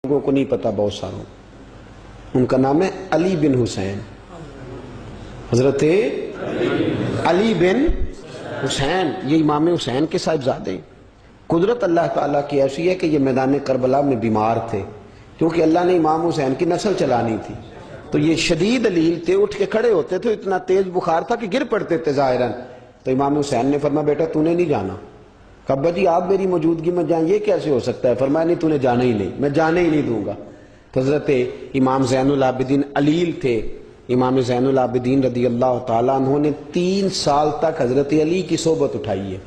لوگوں کو نہیں پتا، بہت ساروں، ان کا نام ہے علی بن حسین، حضرت علی بن حسین، یہ امام حسین کے صاحبزادے۔ قدرت اللہ تعالیٰ کی ایسی ہے کہ یہ میدان کربلا میں بیمار تھے، کیونکہ اللہ نے امام حسین کی نسل چلانی تھی، تو یہ شدید علیل تھے، اٹھ کے کھڑے ہوتے تھے، اتنا تیز بخار تھا کہ گر پڑتے تھے ظاہراً۔ تو امام حسین نے فرمایا بیٹا تو نے نہیں جانا۔ ابا جی آپ میری موجودگی میں جائیں، یہ کیسے ہو سکتا ہے؟ فرمایا نہیں تو نے جانا ہی نہیں، میں جانے ہی نہیں دوں گا۔ تو حضرت امام زین العابدین علیل تھے، امام زین العابدین رضی اللہ تعالیٰ عنہ نے 3 سال تک حضرت علی کی صحبت اٹھائی ہے،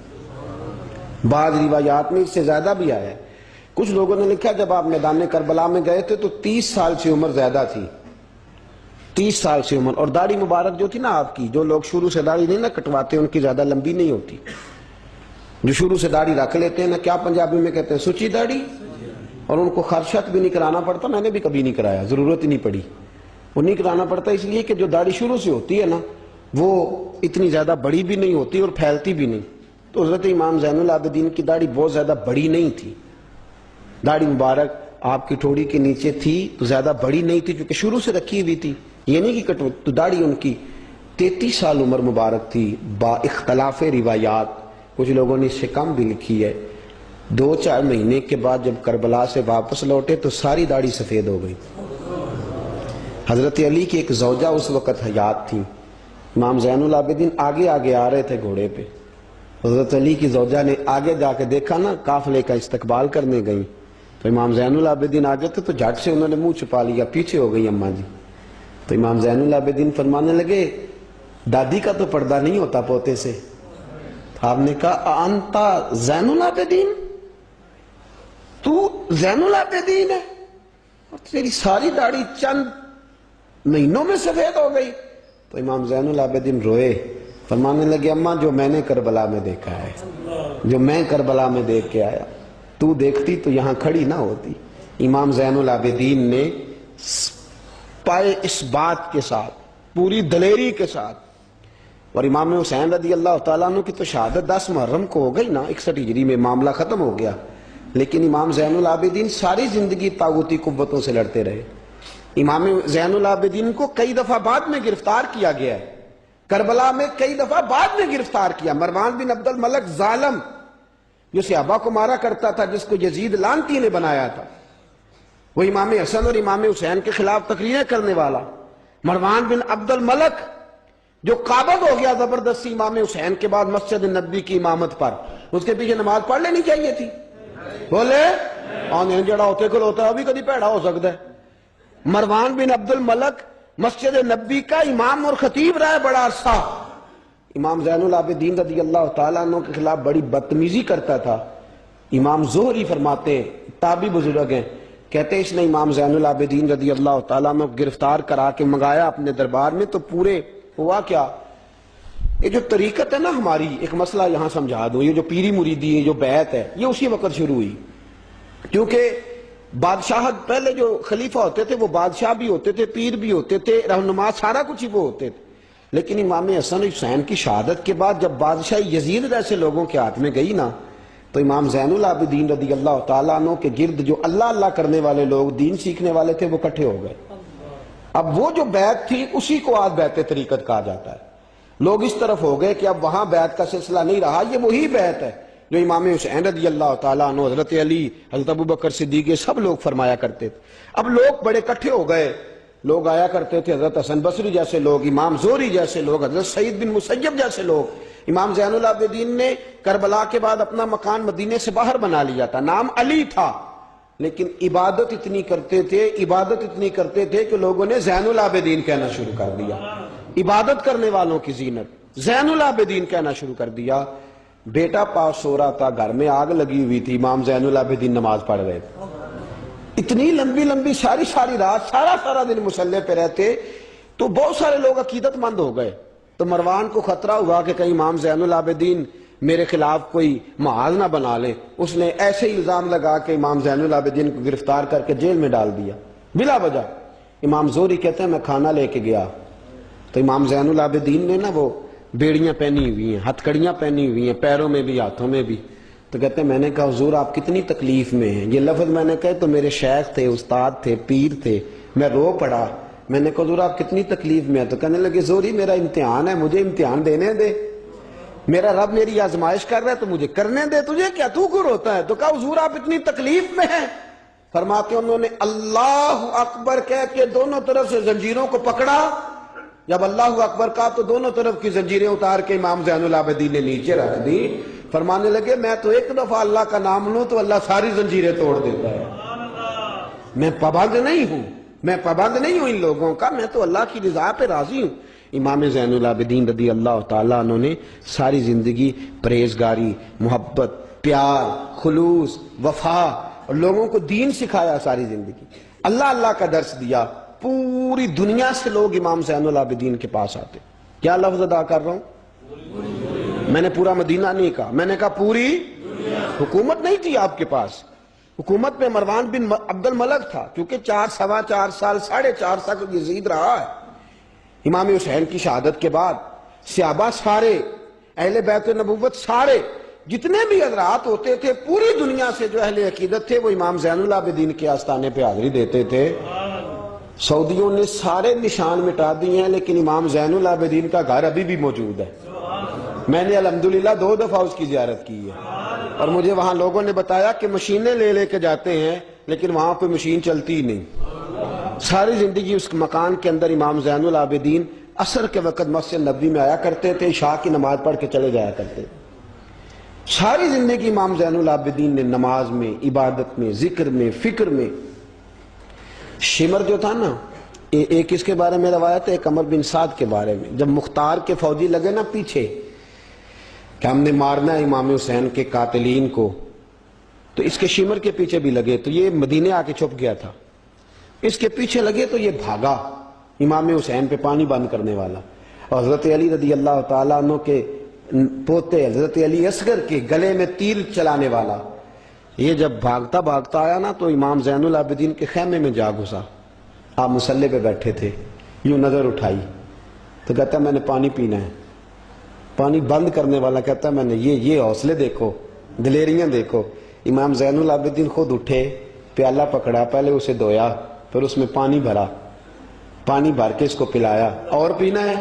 بعض روایات میں اس سے زیادہ بھی آیا ہے۔ کچھ لوگوں نے لکھا جب آپ میدان کربلا میں گئے تھے تو 30 سال سے عمر زیادہ تھی، 30 سال سے عمر، اور داڑھی مبارک جو تھی نا آپ کی، جو لوگ شروع سے داڑھی نہیں نہ کٹواتے ان کی زیادہ لمبی نہیں ہوتی، جو شروع سے داڑھی رکھ لیتے ہیں نا، کیا پنجابی میں کہتے ہیں، سچی داڑھی، اور ان کو خرشت بھی نہیں کرانا پڑتا، میں نے بھی کبھی نہیں کرایا، ضرورت ہی نہیں پڑی، وہ نہیں کرانا پڑتا اس لیے کہ جو داڑھی شروع سے ہوتی ہے نا وہ اتنی زیادہ بڑی بھی نہیں ہوتی اور پھیلتی بھی نہیں۔ تو حضرت امام زین العابدین کی داڑھی بہت زیادہ بڑی نہیں تھی، داڑھی مبارک آپ کی ٹھوڑی کے نیچے تھی تو زیادہ بڑی نہیں تھی، کیونکہ شروع سے رکھی ہوئی تھی، یہ نہیں کہ کٹو، تو داڑھی ان کی 33 سال عمر مبارک تھی، با اختلاف روایات، کچھ لوگوں نے اس سے کم بھی لکھی ہے۔ 2-4 مہینے کے بعد جب کربلا سے واپس لوٹے تو ساری داڑھی سفید ہو گئی۔ حضرت علی کی ایک زوجہ اس وقت حیات تھی، امام زین العابدین آگے آگے آ رہے تھے گھوڑے پہ، حضرت علی کی زوجہ نے آگے جا کے دیکھا نا، قافلے کا استقبال کرنے گئی، تو امام زین العابدین آگے تھے تو جھٹ سے انہوں نے منہ چھپا لیا، پیچھے ہو گئی اماں جی۔ تو امام زین العابدین فرمانے لگے دادی کا تو پردہ نہیں ہوتا پوتے سے۔ آپ نے کہا انتا زین العابدین، تو زین العابدین ہے اور تیری ساری داڑھی چند مہینوں میں سفید ہو گئی؟ تو امام زین العابدین روئے، فرمانے لگے اماں جو میں نے کربلا میں دیکھا ہے، جو میں کربلا میں دیکھ کے آیا، تو دیکھتی تو یہاں کھڑی نہ ہوتی۔ امام زین العابدین نے پائے اس بات کے ساتھ، پوری دلیری کے ساتھ، اور امام حسین رضی اللہ تعالیٰ عنہ کی تو شہادت 10 محرم کو ہو گئی نا، 61 ہجری میں معاملہ ختم ہو گیا، لیکن امام زین العابدین ساری زندگی طاغوتی قوتوں سے لڑتے رہے۔ امام زین العابدین کو کئی دفعہ بعد میں گرفتار کیا گیا ہے، کربلا میں کئی دفعہ بعد میں گرفتار کیا۔ مروان بن عبد الملک ظالم جو صحابہ کو مارا کرتا تھا، جس کو یزید لعنتی نے بنایا تھا، وہ امام حسن اور امام حسین کے خلاف تقریریں کرنے والا مروان بن عبد الملک جو قابض ہو گیا زبردستی امام حسین کے بعد مسجد نبی کی امامت پر، اس کے پیچھے نماز پڑھ لینی چاہیے تھی، بولے آنے جڑا ہوتے کل ہوتا ہے ابھی کدی پیڑا ہو سکتا ہے۔ مروان بن عبد الملک مسجد نبی کا امام اور خطیب رہا ہے بڑا عرصہ، امام زین العابدین رضی اللہ تعالیٰ عنہ کے خلاف بڑی بدتمیزی کرتا تھا۔ امام زہری فرماتے ہیں، تابعی بزرگ ہیں، کہتے اس نے امام زین العابدین رضی اللہ تعالیٰ عنہ کو گرفتار کرا کے منگایا اپنے دربار میں، تو پورے ہوا کیا، یہ جو طریقت ہے نا ہماری، ایک مسئلہ یہاں سمجھا دوں، یہ جو پیری مریدی ہے، جو بیعت ہے، یہ اسی وقت شروع ہوئی، کیونکہ بادشاہت پہلے جو خلیفہ ہوتے تھے وہ بادشاہ بھی ہوتے تھے، پیر بھی ہوتے تھے، رہنما، سارا کچھ ہی وہ ہوتے تھے، لیکن امام حسن حسین کی شہادت کے بعد جب بادشاہی یزید جیسے لوگوں کے ہاتھ میں گئی نا، تو امام زین العابدین رضی اللہ تعالیٰ عنہ کے گرد جو اللہ اللہ کرنے والے لوگ، دین سیکھنے والے تھے، وہ اکٹھے ہو گئے۔ اب وہ جو بیعت تھی اسی کو آج بیعت طریقت کہا جاتا ہے۔ لوگ اس طرف ہو گئے کہ اب وہاں بیعت کا سلسلہ نہیں رہا، یہ وہی بیعت ہے جو امام حسین رضی اللہ تعالیٰ عنہ، حضرت علی، حضرت ابوبکر صدیق، سب لوگ فرمایا کرتے تھے۔ اب لوگ بڑے اکٹھے ہو گئے، لوگ آیا کرتے تھے، حضرت حسن بصری جیسے لوگ، امام زہری جیسے لوگ، حضرت سعید بن مسیب جیسے لوگ۔ امام زین العابدین نے کربلا کے بعد اپنا مکان مدینے سے باہر بنا لیا تھا، نام علی تھا، لیکن عبادت اتنی کرتے تھے کہ لوگوں نے زین العابدین کہنا شروع کر دیا، عبادت کرنے والوں کی زینت زین العابدین کہنا شروع کر دیا۔ بیٹا پاس سو رہا تھا، گھر میں آگ لگی ہوئی تھی، امام زین العابدین نماز پڑھ رہے تھے، اتنی لمبی لمبی ساری رات سارا دن مصلی پہ رہتے، تو بہت سارے لوگ عقیدت مند ہو گئے۔ تو مروان کو خطرہ ہوا کہ کہیں امام زین العابدین میرے خلاف کوئی محاذ نہ بنا لیں، اس نے ایسے ہی الزام لگا کہ امام زین العابدین کو گرفتار کر کے جیل میں ڈال دیا بلا وجہ۔ امام زہری کہتے ہیں میں کھانا لے کے گیا تو امام زین العابدین نے نا وہ بیڑیاں پہنی ہوئی ہیں، ہتھ کڑیاں پہنی ہوئی ہیں، پیروں میں بھی ہاتھوں میں بھی، تو کہتے ہیں میں نے کہا حضور آپ کتنی تکلیف میں ہیں. یہ لفظ میں نے کہے تو میرے شیخ تھے، استاد تھے، پیر تھے، میں رو پڑا. میں نے کہا حضور آپ کتنی تکلیف میں ہیں؟ تو کہنے لگے زوری میرا امتحان ہے، مجھے امتحان دینے دے، میرا رب میری آزمائش کر رہا ہے تو مجھے کرنے دے، تجھے کیا، تو کیوں روتا ہے؟ تو کہا حضور آپ اتنی تکلیف میں ہیں. فرماتے انہوں نے اللہ اکبر کہہ کے دونوں طرف سے زنجیروں کو پکڑا. جب اللہ اکبر کہا تو دونوں طرف کی زنجیریں اتار کے امام زین العابدین نے نیچے رکھ دی. فرمانے لگے میں تو ایک دفعہ اللہ کا نام لوں تو اللہ ساری زنجیریں توڑ دیتا ہے. میں پابند نہیں ہوں، میں پابند نہیں ہوں ان لوگوں کا، میں تو اللہ کی رضا پہ راضی ہوں. امام زین العابدین رضی اللہ تعالیٰ عنہ نے ساری زندگی پرہیزگاری، محبت، پیار، خلوص، وفا اور لوگوں کو دین سکھایا. ساری زندگی اللہ اللہ کا درس دیا. پوری دنیا سے لوگ امام زین العابدین کے پاس آتے. کیا لفظ ادا کر رہا ہوں؟ میں نے پورا مدینہ نہیں کہا، میں نے کہا پوری حکومت نہیں تھی آپ کے پاس. حکومت میں مروان بن عبد الملک تھا، کیونکہ 4 سال 4.5 سال یزید رہا ہے. امام حسین کی شہادت کے بعد صحابہ سارے، اہل بیت نبوت سارے، جتنے بھی حضرات ہوتے تھے پوری دنیا سے جو اہل عقیدت تھے وہ امام زین العابدین کے آستانے پہ حاضری دیتے تھے. سعودیوں نے سارے نشان مٹا دیے ہیں لیکن امام زین العابدین کا گھر ابھی بھی موجود ہے. میں نے الحمدللہ 2 دفعہ اس کی زیارت کی ہے اور مجھے وہاں لوگوں نے بتایا کہ مشینیں لے کے جاتے ہیں لیکن وہاں پہ مشین چلتی ہی نہیں. ساری زندگی اس مکان کے اندر امام زین العابدین عصر کے وقت مسجد نبوی میں آیا کرتے تھے، عشاء کی نماز پڑھ کے چلے جایا کرتے. ساری زندگی امام زین العابدین نے نماز میں، عبادت میں، ذکر میں، فکر میں. شمر جو تھا نا، ایک اس کے بارے میں روایت ہے، ایک عمر بن سعد کے بارے میں. جب مختار کے فوجی لگے نا پیچھے کہ ہم نے مارنا ہے امام حسین کے قاتلین کو، تو اس کے شمر کے پیچھے بھی لگے تو یہ مدینے آ کے چھپ گیا تھا. اس کے پیچھے لگے تو یہ بھاگا، امام حسین پہ پانی بند کرنے والا. اور حضرت علی رضی اللہ تعالیٰ عنہ کے پوتے حضرت علی اصغر کے گلے میں تیر چلانے والا، یہ جب بھاگتا بھاگتا آیا نا تو امام زین العابدین کے خیمے میں جا گھسا. آپ مصلے پہ بیٹھے تھے، یوں نظر اٹھائی تو کہتا ہے میں نے پانی پینا ہے. پانی بند کرنے والا کہتا ہے میں نے یہ حوصلے دیکھو، دلیریاں دیکھو. امام زین العابدین خود اٹھے، پیالہ پکڑا، پہلے اسے دھویا، پھر اس میں پانی بھرا، پانی بھر کے اس کو پلایا. اور پینا ہے؟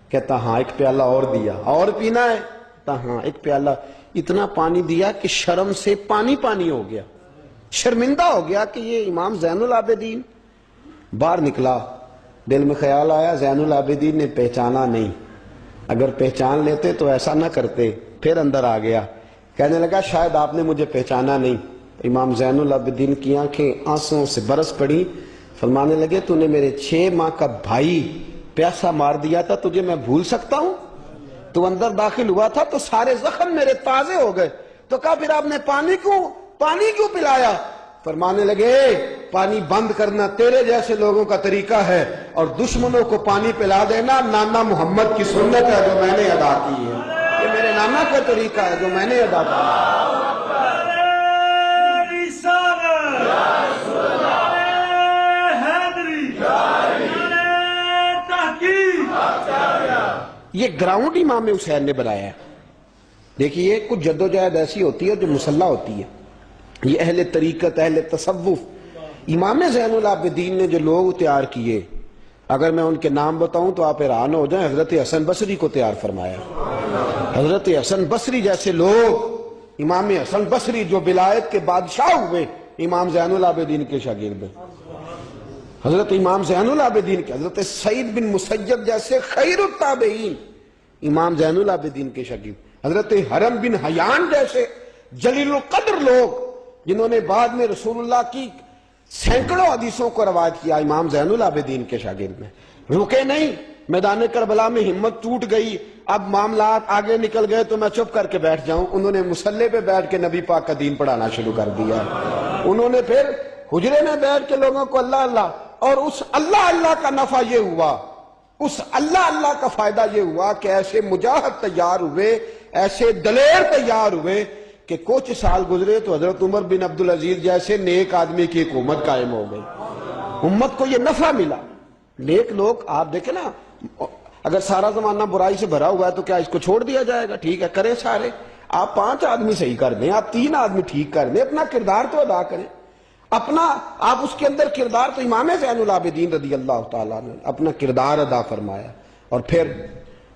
کہتا ہاں. ایک پیالہ اور دیا. اور پینا ہے؟ کہتا ہاں. ایک پیالہ. اتنا پانی دیا کہ شرم سے پانی پانی ہو گیا، شرمندہ ہو گیا کہ یہ امام زین العابدین. باہر نکلا، دل میں خیال آیا زین العابدین نے پہچانا نہیں، اگر پہچان لیتے تو ایسا نہ کرتے. پھر اندر آ گیا، کہنے لگا شاید آپ نے مجھے پہچانا نہیں. امام زین العابدین کی آنکھیں آنسوں سے برس پڑی. فرمانے لگے تو نے میرے 6 ماہ کا بھائی پیاسا مار دیا تھا، تجھے میں بھول سکتا ہوں؟ تو اندر داخل ہوا تھا تو سارے زخم میرے تازے ہو گئے. تو کہا پھر آپ نے پانی کیوں پلایا؟ فرمانے لگے پانی بند کرنا تیرے جیسے لوگوں کا طریقہ ہے اور دشمنوں کو پانی پلا دینا نانا محمد کی سنت ہے جو میں نے ادا کی ہے. یہ میرے نانا کا طریقہ ہے جو میں نے ادا کیا. یہ گراؤنڈ امام حسین نے بنایا ہے. دیکھیے کچھ جدوجہد ایسی ہوتی ہے جو مسلح ہوتی ہے. یہ اہل طریقت، اہل تصوف، امام زین العابدین نے جو لوگ تیار کیے، اگر میں ان کے نام بتاؤں تو آپ حیران ہو جائیں. حضرت حسن بصری کو تیار فرمایا. حضرت حسن بصری جیسے لوگ، امام حسن بصری جو ولایت کے بادشاہ ہوئے، امام زین العابدین کے شاگرد ہیں. حضرت امام زین العابدین کے، حضرت سعید بن مسیب جیسے خیر التابعین امام زین العابدین کے شاگرد. حضرت حرم بن حیان جیسے جلیل القدر لوگ جنہوں نے بعد میں رسول اللہ کی سینکڑوں حدیثوں کو روایت کیا، امام زین العابدین کے شاگرد میں. رکے نہیں، میدان کربلا میں ہمت ٹوٹ گئی، اب معاملات آگے نکل گئے تو میں چپ کر کے بیٹھ جاؤں. انہوں نے مصلے پہ بیٹھ کے نبی پاک کا دین پڑھانا شروع کر دیا. انہوں نے پھر حجرے میں بیٹھ کے لوگوں کو اللہ اللہ، اور اس اللہ اللہ کا نفع یہ ہوا، اس اللہ اللہ کا فائدہ یہ ہوا کہ ایسے مجاہد تیار ہوئے، ایسے دلیر تیار ہوئے کہ کچھ سال گزرے تو حضرت عمر بن عبدالعزیز جیسے نیک آدمی کی حکومت قائم ہو گئی. امت کو یہ نفع ملا. نیک لوگ آپ دیکھیں نا، اگر سارا زمانہ برائی سے بھرا ہوا ہے تو کیا اس کو چھوڑ دیا جائے گا؟ ٹھیک ہے کریں سارے. آپ 5 آدمی صحیح کر دیں، آپ 3 آدمی ٹھیک کر دیں، اپنا کردار تو ادا کریں، اپنا آپ اس کے اندر کردار، تو امام زین العابدین رضی اللہ تعالیٰ نے اپنا کردار ادا فرمایا۔ اور پھر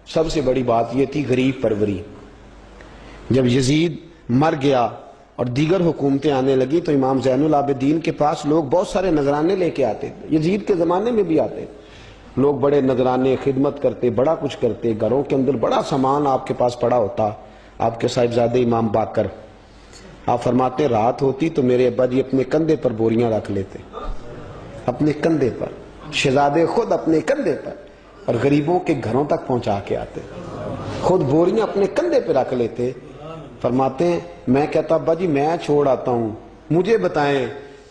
سب سے بڑی بات یہ تھی غریب پروری۔ جب یزید مر گیا اور دیگر حکومتیں آنے لگی تو امام زین العابدین کے پاس لوگ بہت سارے نذرانے لے کے آتے تھے، یزید کے زمانے میں بھی آتے تھے لوگ، بڑے نذرانے خدمت کرتے، بڑا کچھ کرتے، گھروں کے اندر بڑا سامان آپ کے پاس پڑا ہوتا۔ آپ کے صاحبزادے امام باقر، آپ فرماتے رات ہوتی تو میرے ابا جی اپنے کندھے پر بوریاں رکھ لیتے، اپنے کندھے پر، شہزادے خود اپنے کندھے پر، اور غریبوں کے گھروں تک پہنچا کے آتے، خود بوریاں اپنے کندھے پہ رکھ لیتے۔ فرماتے ہیں میں کہتا ابا جی میں چھوڑ آتا ہوں، مجھے بتائیں۔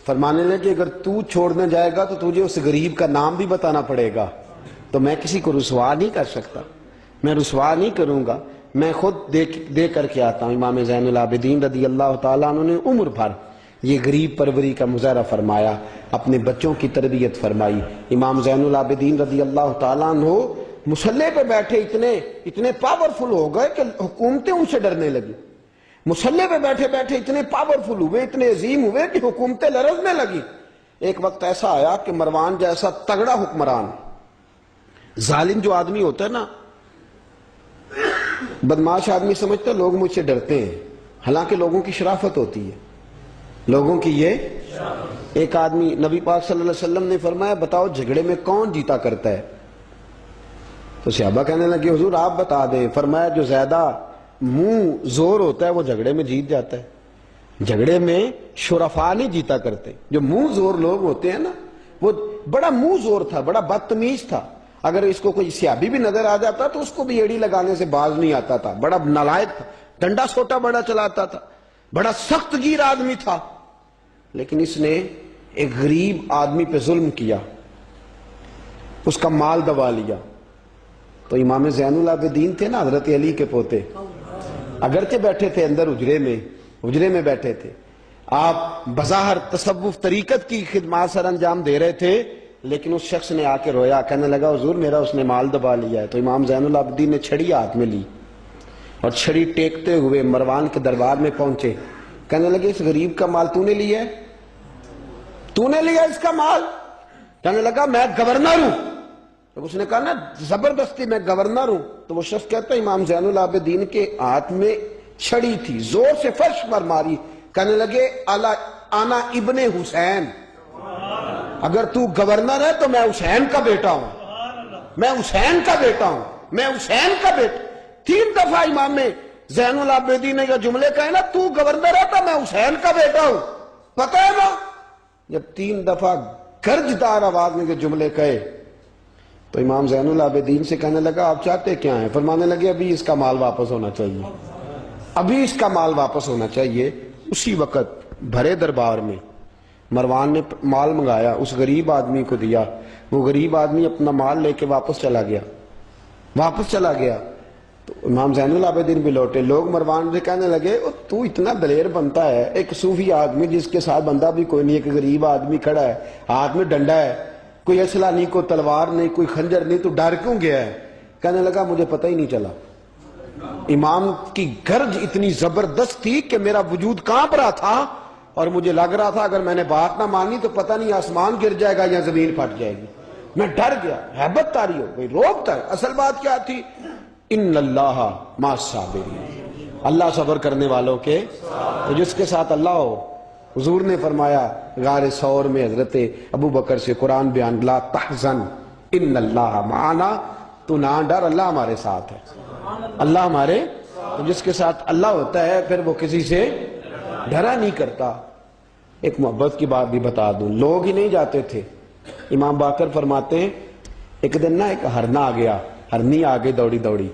فرمانے لگے کہ اگر تو چھوڑنے جائے گا تو تجھے اس غریب کا نام بھی بتانا پڑے گا، تو میں کسی کو رسوا نہیں کر سکتا، میں رسوا نہیں کروں گا، میں خود دے کر کے آتا ہوں۔ امام زین العابدین رضی اللہ تعالیٰ عنہ نے عمر بھر یہ غریب پروری کا مظاہرہ فرمایا، اپنے بچوں کی تربیت فرمائی۔ امام زین العابدین رضی اللہ تعالیٰ عنہ مصلی پہ بیٹھے اتنے پاورفل ہو گئے کہ حکومتیں ان سے ڈرنے لگی، مصلی پہ بیٹھے بیٹھے اتنے پاورفل ہوئے، اتنے عظیم ہوئے کہ حکومتیں لرزنے لگی۔ ایک وقت ایسا آیا کہ مروان جیسا تگڑا حکمران، ظالم جو آدمی ہوتا ہے نا، بدماش آدمی سمجھتا ہے لوگ مجھ سے ڈرتے ہیں، حالانکہ لوگوں کی شرافت ہوتی ہے، لوگوں کی یہ ایک آدمی، نبی پاک صلی اللہ علیہ وسلم نے فرمایا بتاؤ جھگڑے میں کون جیتا کرتا ہے؟ تو صحابہ کہنے لگے حضور آپ بتا دیں۔ فرمایا جو زیادہ منہ زور ہوتا ہے وہ جھگڑے میں جیت جاتا ہے، جھگڑے میں شرفاء نہیں جیتا کرتے، جو منہ زور لوگ ہوتے ہیں نا، وہ بڑا منہ زور تھا، بڑا بدتمیز تھا، اگر اس کو کوئی سیابی بھی نظر آ جاتا تو اس کو بھی ایڑی لگانے سے باز نہیں آتا تھا، بڑا نالائق تھا، ڈنڈا سوٹا بڑا چلاتا تھا، بڑا سخت گیر آدمی تھا، لیکن اس نے ایک غریب آدمی پہ ظلم کیا، اس کا مال دبا لیا۔ تو امام زین العابدین تھے نا حضرت علی کے پوتے، اگرچہ بیٹھے تھے اندر حجرے میں بیٹھے تھے، آپ بظاہر تصوف طریقت کی خدمات سر انجام دے رہے تھے، لیکن اس شخص نے آ کے رویا، کہنے لگا حضور میرا اس نے مال دبا لیا ہے۔ تو امام زین العابدین نے چھڑی ہاتھ میں لی اور چھڑی ٹیکتے ہوئے مروان کے دربار میں پہنچے، کہنے لگے اس غریب کا مال تو نے لیا ہے؟ تو نے لیا اس کا مال؟ کہنے لگا میں گورنر ہوں۔ تو اس نے کہا نا زبردستی میں گورنر ہوں، تو وہ شخص کہتا ہے امام زین العابدین کے ہاتھ میں چھڑی تھی، زور سے فرش پر ماری، کہنے لگے انا ابن حسین، اگر تو گورنر ہے تو میں حسین کا بیٹا ہوں، میں حسین کا بیٹا ہوں، میں حسین کا بیٹا۔ 3 دفعہ امام زین العابدین نے یہ جملے کہے نا تو گورنر ہے تو میں حسین کا بیٹا ہوں، پتہ ہے نا؟ جب 3 دفعہ گرجدار آواز میں یہ جملے کہے تو امام زین العابدین سے کہنے لگا آپ چاہتے کیا ہیں؟ فرمانے لگے ابھی اس کا مال واپس ہونا چاہیے، ابھی اس کا مال واپس ہونا چاہیے۔ اسی وقت بھرے دربار میں مروان نے مال منگایا، اس غریب آدمی کو دیا، وہ غریب آدمی اپنا مال لے کے واپس چلا گیا۔ تو امام زین العابدین بھی لوٹے، لوگ مروان سے کہنے لگے تو اتنا دلیر بنتا ہے، ایک صوفی آدمی جس کے ساتھ بندہ بھی کوئی نہیں، ایک غریب آدمی کھڑا ہے، ہاتھ میں ڈنڈا ہے، کوئی اسلحہ نہیں، کوئی تلوار نہیں، کوئی خنجر نہیں، تو ڈر کیوں گیا ہے؟ کہنے لگا مجھے پتہ ہی نہیں چلا۔ امام کی گرج اتنی زبردست تھی کہ میرا وجود کانپ رہا تھا اور مجھے لگ رہا تھا اگر میں نے بات نہ مانی تو پتہ نہیں آسمان گر جائے گا یا زمین پھٹ جائے گی، میں ڈر گیا، ہیبت طاری ہو گئی، روب تھا۔ اصل بات کیا تھی؟ ان اللہ مع الصابرین، اللہ صبر کرنے والوں کے، تو جس کے ساتھ اللہ ہو۔ حضور نے فرمایا غار ثور میں حضرت ابو بکر سے قرآن بیان، لا تحزن ان اللہ معنا، تو نہ ڈر، اللہ ہمارے ساتھ ہے، اللہ ہمارے، تو جس کے ساتھ اللہ ہوتا ہے پھر وہ کسی سے ڈرا نہیں کرتا۔ ایک محبت کی بات بھی بتا دوں، لوگ ہی نہیں جاتے تھے، امام باقر فرماتے ہیں ایک دن نا ایک ہرنا آ گیا، ہرنی آ گئی دوڑی دوڑی،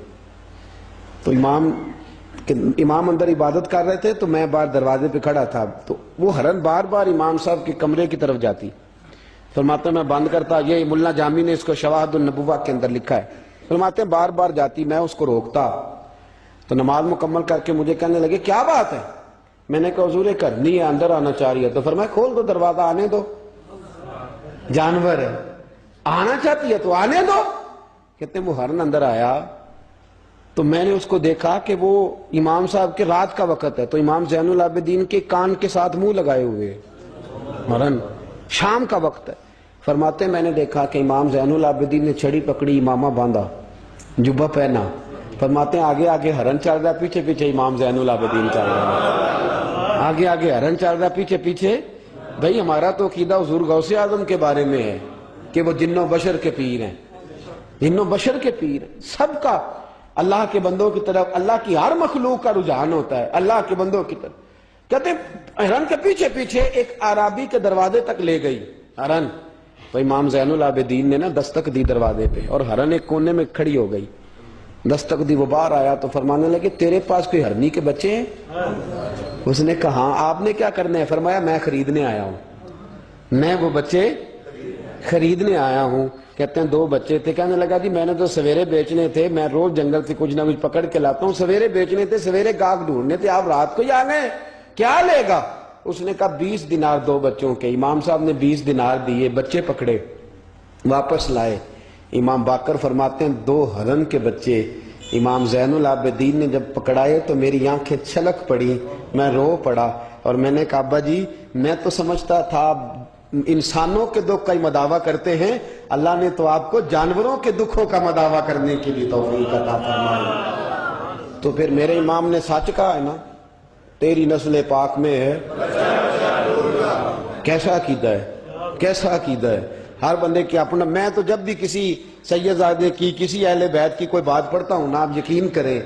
تو امام اندر عبادت کر رہے تھے تو میں باہر دروازے پہ کھڑا تھا، تو وہ ہرن بار بار امام صاحب کے کمرے کی طرف جاتی، فرماتے ہیں میں بند کرتا، یہ ملا جامی نے اس کو شواہد النبوہ کے اندر لکھا ہے، فرماتے ہیں بار بار جاتی، میں اس کو روکتا، تو نماز مکمل کر کے مجھے کہنے لگے کیا بات ہے؟ میں نے کہا حضور ایک ہرنی ہے اندر آنا چاہ رہی ہے، تو فرمایا کھول دو دروازہ، آنے دو، جانور ہے، آنا چاہتی ہے تو آنے دو۔ کہتے ہیں وہ ہرن اندر آیا تو میں نے اس کو دیکھا کہ وہ امام صاحب کے رات کا وقت ہے، تو امام زین العابدین کے کان کے ساتھ منہ لگائے ہوئے، مرن شام کا وقت ہے۔ فرماتے ہیں میں نے دیکھا کہ امام زین العابدین نے چھڑی پکڑی، امامہ باندھا، جبہ پہنا، فرماتے ہیں آگے آگے ہرن چل رہا ہے، پیچھے پیچھے امام زین العابدین چل رہا ہے، آگے آگے ہرن چل رہا ہے، پیچھے پیچھے۔ بھئی ہمارا تو عقیدہ حضور غوث اعظم کے بارے میں ہے کہ وہ جن و بشر کے پیر ہیں، جن و بشر کے پیر ہیں، سب کا اللہ کے بندوں کی طرف، اللہ کی ہر مخلوق کا رجحان ہوتا ہے اللہ کے بندوں کی طرف۔ کہتے ہیں ہرن کے پیچھے پیچھے ایک عرابی کے دروازے تک لے گئی ہرن، تو امام زین العابدین نے نا دستک دی دروازے پہ، اور ہرن ایک کونے میں کھڑی ہو گئی، دستک دی، وہ باہر آیا تو فرمانے لگے تیرے پاس کوئی ہرنی کے بچے ہیں؟ اس نے کہا ہاں، آپ نے کیا کرنا ہے؟ فرمایا میں خریدنے آیا ہوں، میں وہ بچے خریدنے آیا ہوں۔ کہتے ہیں 2 بچے تھے، کہنے لگا جی میں نے تو سویرے بیچنے تھے، میں روز جنگل سے کچھ نہ کچھ پکڑ کے لاتا ہوں، سویرے بیچنے تھے، سویرے گاہک ڈھونڈنے تھے، آپ رات کو ہی آ گئے، کیا لے گا؟ اس نے کہا 20 دینار 2 بچوں کے۔ امام صاحب نے 20 دینار دیے، بچے پکڑے، واپس لائے۔ امام باقر فرماتے ہیں 2 ہرن کے بچے امام زین العابدین نے جب پکڑائے تو میری آنکھیں چھلک پڑی، میں رو پڑا، اور میں نے کہا ابا جی میں تو سمجھتا تھا انسانوں کے دکھ کا ہی مداوع کرتے ہیں، اللہ نے تو آپ کو جانوروں کے دکھوں کا مداوع کرنے کے لیے توفیق عطا فرمائی۔ تو پھر میرے امام نے سچ کہا ہے نا، تیری نسل پاک میں ہے۔ کیسا عقیدہ ہے، کیسا عقیدہ ہے، ہر بندے کی اپنا۔ میں تو جب بھی کسی سیدزادے کی، کسی اہل بیت کی کوئی بات پڑھتا ہوں نا، آپ یقین کریں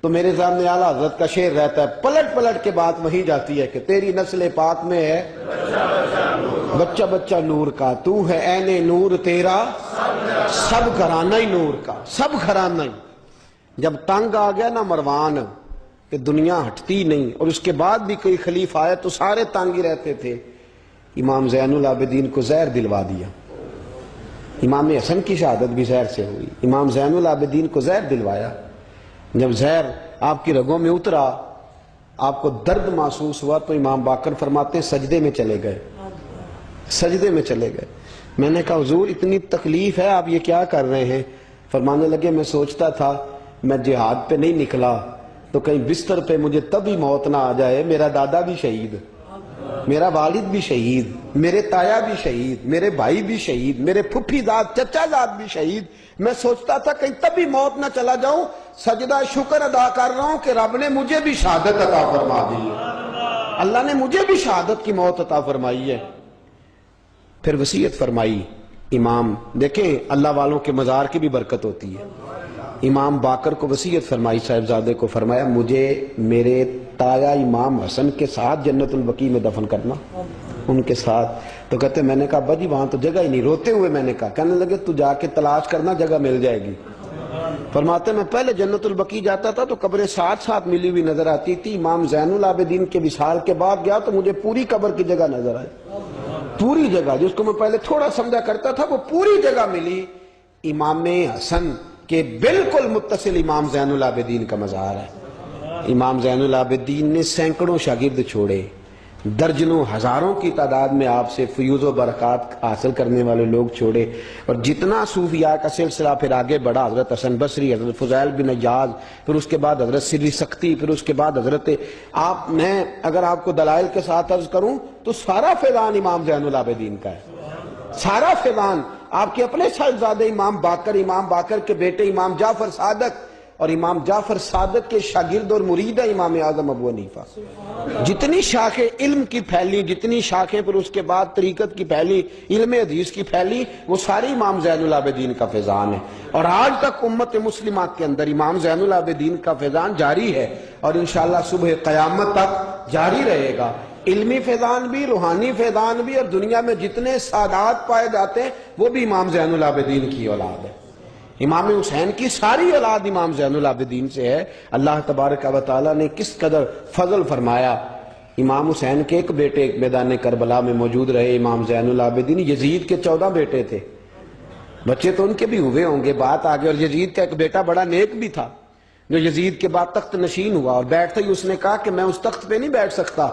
تو میرے سامنے اعلیٰ حضرت کا شعر رہتا ہے، پلٹ پلٹ کے بات وہی جاتی ہے کہ تیری نسل پاک میں ہے بچہ بچہ نور کا، تو ہے عین نور تیرا سب گھرانہ ہی نور کا، سب گھرانہ ہی۔ جب تنگ آ گیا نا مروان کہ دنیا ہٹتی نہیں، اور اس کے بعد بھی کوئی خلیفہ آئے تو سارے تنگ ہی رہتے تھے، امام زین العابدین کو زہر دلوا دیا۔ امام حسن کی شہادت بھی زہر سے ہوئی، امام زین العابدین کو زہر دلوایا۔ جب زہر آپ کی رگوں میں اترا، آپ کو درد محسوس ہوا، تو امام باقر فرماتے ہیں سجدے میں چلے گئے، سجدے میں چلے گئے۔ میں نے کہا حضور اتنی تکلیف ہے، آپ یہ کیا کر رہے ہیں؟ فرمانے لگے میں سوچتا تھا میں جہاد پہ نہیں نکلا تو کہیں بستر پہ مجھے تبھی موت نہ آ جائے، میرا دادا بھی شہید، میرا والد بھی شہید، میرے تایا بھی شہید، میرے بھائی بھی شہید، میرے پھپھی داد چچا داد بھی شہید، میں سوچتا تھا کہیں تبھی موت نہ چلا جاؤں، سجدہ شکر ادا کر رہا ہوں کہ رب نے مجھے بھی شہادت عطا فرما دی ہے، اللہ نے مجھے بھی شہادت کی موت عطا فرمائی ہے۔ پھر وصیت فرمائی امام، دیکھیں اللہ والوں کے مزار کی بھی برکت ہوتی ہے۔ امام باقر کو وصیت فرمائی صاحبزادے کو، فرمایا مجھے میرے تایا امام حسن کے ساتھ جنت البقیع میں دفن کرنا، ان کے ساتھ۔ تو کہتے میں نے کہا ابا جی وہاں تو جگہ ہی نہیں، روتے ہوئے میں نے کہا، کہنے لگے تو جا کے تلاش کرنا، جگہ مل جائے گی۔ فرماتے میں پہلے جنت البقیع جاتا تھا تو قبریں ساتھ ساتھ ملی ہوئی نظر آتی تھی، امام زین العابدین کے وصال کے بعد گیا تو مجھے پوری قبر کی جگہ نظر آئی، پوری جگہ جس کو میں پہلے تھوڑا سمجھا کرتا تھا وہ پوری جگہ ملی۔ امام حسن کے بالکل متصل امام زین العابدین کا مزار ہے۔ امام زین العابدین نے سینکڑوں شاگرد چھوڑے، درجنوں ہزاروں کی تعداد میں آپ سے فیوز و برکات حاصل کرنے والے لوگ چھوڑے، اور جتنا صوفیاء کا سلسلہ پھر آگے بڑھا، حضرت حسن بصری، حضرت فضیل بن عیاض، پھر اس کے بعد حضرت سری سختی، پھر اس کے بعد حضرت میں اگر آپ کو دلائل کے ساتھ عرض کروں تو سارا فیضان امام زین العابدین کا ہے، سارا فیضان آپ کے اپنے صاحبزادے امام باقر کے بیٹے امام جعفر صادق، اور امام جعفر صادق کے شاگرد اور مرید ہے امام اعظم ابو حنیفہ۔ جتنی شاخیں علم کی پھیلی، جتنی شاخیں پھر اس کے بعد طریقت کی پھیلی، علم حدیث کی پھیلی، وہ ساری امام زین العابدین کا فیضان ہے، اور آج تک امت مسلمہ کے اندر امام زین العابدین کا فیضان جاری ہے، اور انشاءاللہ صبح قیامت تک جاری رہے گا۔ علمی فیضان بھی، روحانی فیضان بھی، اور دنیا میں جتنے سعادات پائے جاتے ہیں وہ بھی امام زین العابدین کی اولاد ہے۔ امام حسین کی ساری اولاد امام زین العابدین سے ہے۔ اللہ تبارک و تعالیٰ نے کس قدر فضل فرمایا۔ امام حسین کے ایک بیٹے ایک میدان کربلا میں موجود رہے، امام زین العابدین۔ یزید کے 14 بیٹے تھے، بچے تو ان کے بھی ہوئے ہوں گے، بات آگے۔ اور یزید کا ایک بیٹا بڑا نیک بھی تھا جو یزید کے بعد تخت نشین ہوا، اور بیٹھتے ہی اس نے کہا کہ میں اس تخت پہ نہیں بیٹھ سکتا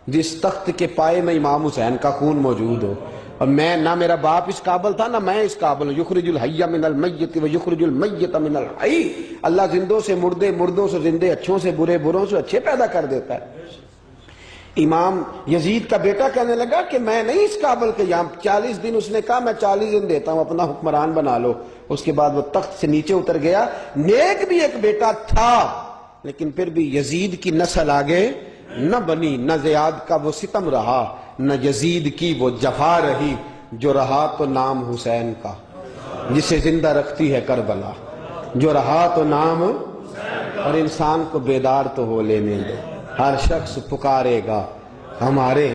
جس تخت کے پائے میں امام حسین کا خون موجود ہو۔ اور میں نہ میرا باپ اس قابل تھا نہ میں اس قابل ہوں. یخرج الحی من المیت و یخرج المیت من الحی. اللہ زندوں سے مردے، مردوں سے زندے، اچھوں سے برے، بروں سے اچھے پیدا کر دیتا ہے. امام یزید کا بیٹا کہنے لگا کہ میں نہیں اس قابل کہ یہاں 40 دن اس نے کہا میں 40 دن دیتا ہوں، اپنا حکمران بنا لو. اس کے بعد وہ تخت سے نیچے اتر گیا. نیک بھی ایک بیٹا تھا لیکن پھر بھی یزید کی نسل آگے نہ بنی، نہ زیاد کا وہ ستم رہا، نہ یزید کی وہ جفا رہی. جو رہا تو نام حسین کا جسے زندہ رکھتی ہے کربلا، جو رہا تو نام. اور انسان کو بیدار تو ہو لینے دو، ہر شخص پکارے گا ہمارے